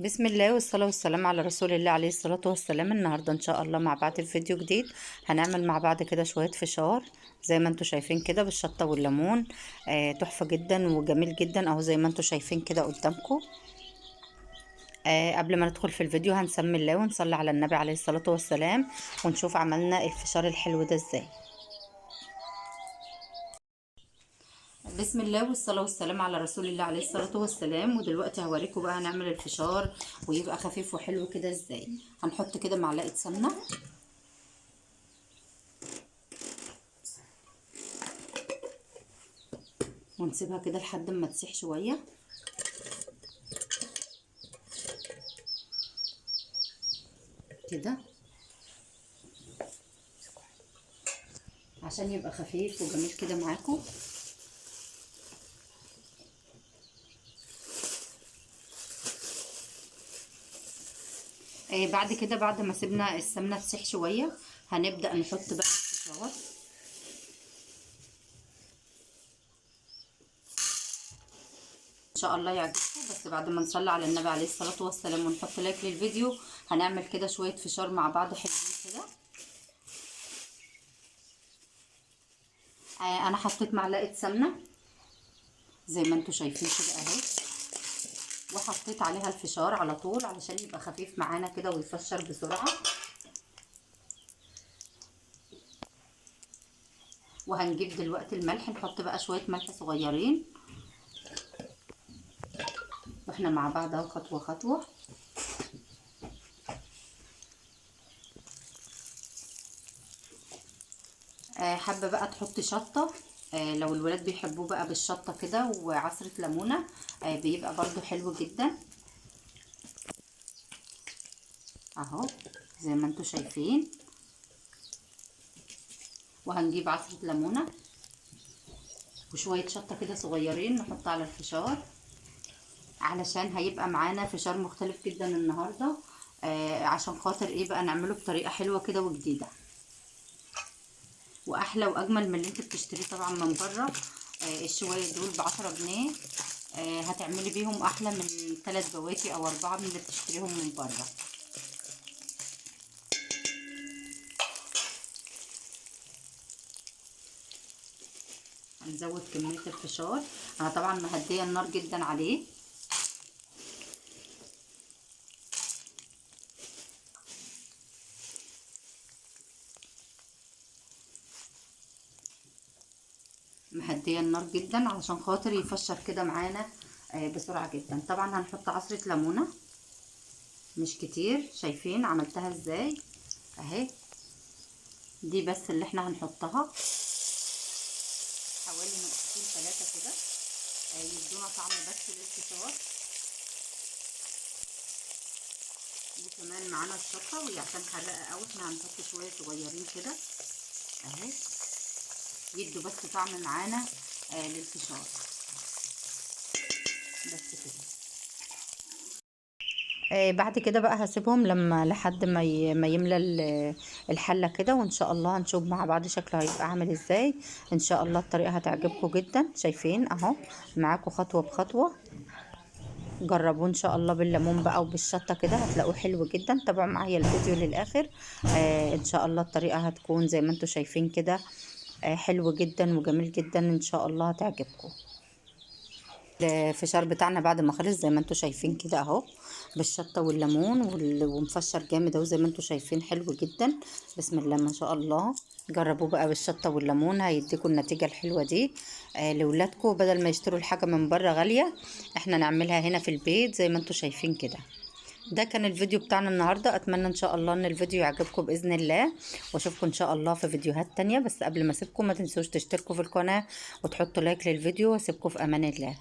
بسم الله والصلاة والسلام على رسول الله عليه الصلاة والسلام. النهاردة ان شاء الله مع بعض في فيديو جديد هنعمل مع بعض كده شوية فشار زي ما انتوا شايفين كده بالشطة والليمون. تحفة جدا وجميل جدا اهو زي ما انتوا شايفين كده قدامكم. قبل ما ندخل في الفيديو هنسمي الله ونصلي على النبي عليه الصلاة والسلام ونشوف عملنا الفشار الحلو ده ازاي. بسم الله والصلاة والسلام على رسول الله عليه الصلاة والسلام. ودلوقتي هوريكم بقى هنعمل الفشار ويبقى خفيف وحلو كده ازاي. هنحط كده معلقة سمنة ونسيبها كده لحد ما تسيح شوية كده عشان يبقى خفيف وجميل كده معاكم. بعد كده بعد ما سيبنا السمنه تسيح شويه هنبدا نحط بقى الفشار. ان شاء الله يعجبكم، بس بعد ما نصلي على النبي عليه الصلاه والسلام ونحط لايك للفيديو هنعمل كده شويه فشار مع بعض حلوين كده. انا حطيت معلقه سمنه زي ما انتم شايفين كده اهي، وحطيت عليها الفشار على طول علشان يبقى خفيف معانا كده ويفشر بسرعه. وهنجيب دلوقتي الملح، نحط بقى شويه ملح صغيرين واحنا مع بعض اهو خطوه خطوه. حابه بقى تحطي شطه، لو الولاد بيحبوه بقى بالشطه كده وعصره ليمونه بيبقى برضو حلو جدا اهو زي ما انتوا شايفين. وهنجيب عصره ليمونه وشويه شطه كده صغيرين نحط على الفشار علشان هيبقى معانا فشار مختلف جدا النهارده. عشان خاطر ايه بقى نعمله بطريقه حلوه كده وجديده واحلى واجمل من اللي انت بتشتريه طبعا من بره. الشويه دول ب10 جنيه، هتعملي بيهم احلى من 3 بواكي او 4 من اللي بتشتريهم من بره. هنزود كميه الفشار، انا طبعا مهديه النار جدا عليه. مهديه النار جدا علشان خاطر يفشر كده معانا بسرعه جدا. طبعا هنحط عصره ليمونه مش كتير، شايفين عملتها ازاي اهي، دي بس اللي احنا هنحطها حوالي نقطتين 3 كده يدونا طعم بس للفشار. وكمان معانا الشطه وهي عشان حرقه قوي احنا هنحط شويه صغيرين كده اهي يدوا بس طعم معانا للفشار بس كده. بعد كده بقى هسيبهم لما لحد ما يملى الحله كده، وان شاء الله هنشوف مع بعض شكله هيبقى عامل ازاي. ان شاء الله الطريقه هتعجبكم جدا. شايفين اهو معاكم خطوه بخطوه، جربوه ان شاء الله بالليمون بقى وبالشطه كده هتلاقوه حلو جدا. تابعوا معايا الفيديو للاخر. ان شاء الله الطريقه هتكون زي ما انتم شايفين كده حلو جدا وجميل جدا، ان شاء الله هتعجبكم. الفشار بتاعنا بعد ما خلص زي ما انتم شايفين كده اهو بالشطه والليمون ومفشر جامد اهو زي ما انتم شايفين حلو جدا. بسم الله ما شاء الله. جربوه بقى بالشطه والليمون هيديكم النتيجه الحلوه دي لاولادكم، بدل ما يشتروا الحاجه من بره غاليه احنا نعملها هنا في البيت زي ما انتم شايفين كده. ده كان الفيديو بتاعنا النهاردة، اتمنى ان شاء الله ان الفيديو يعجبكم باذن الله، واشوفكم ان شاء الله في فيديوهات تانية. بس قبل ما اسيبكم ما تنسوش تشتركوا في القناة وتحطوا لايك للفيديو، واسيبكم في امان الله.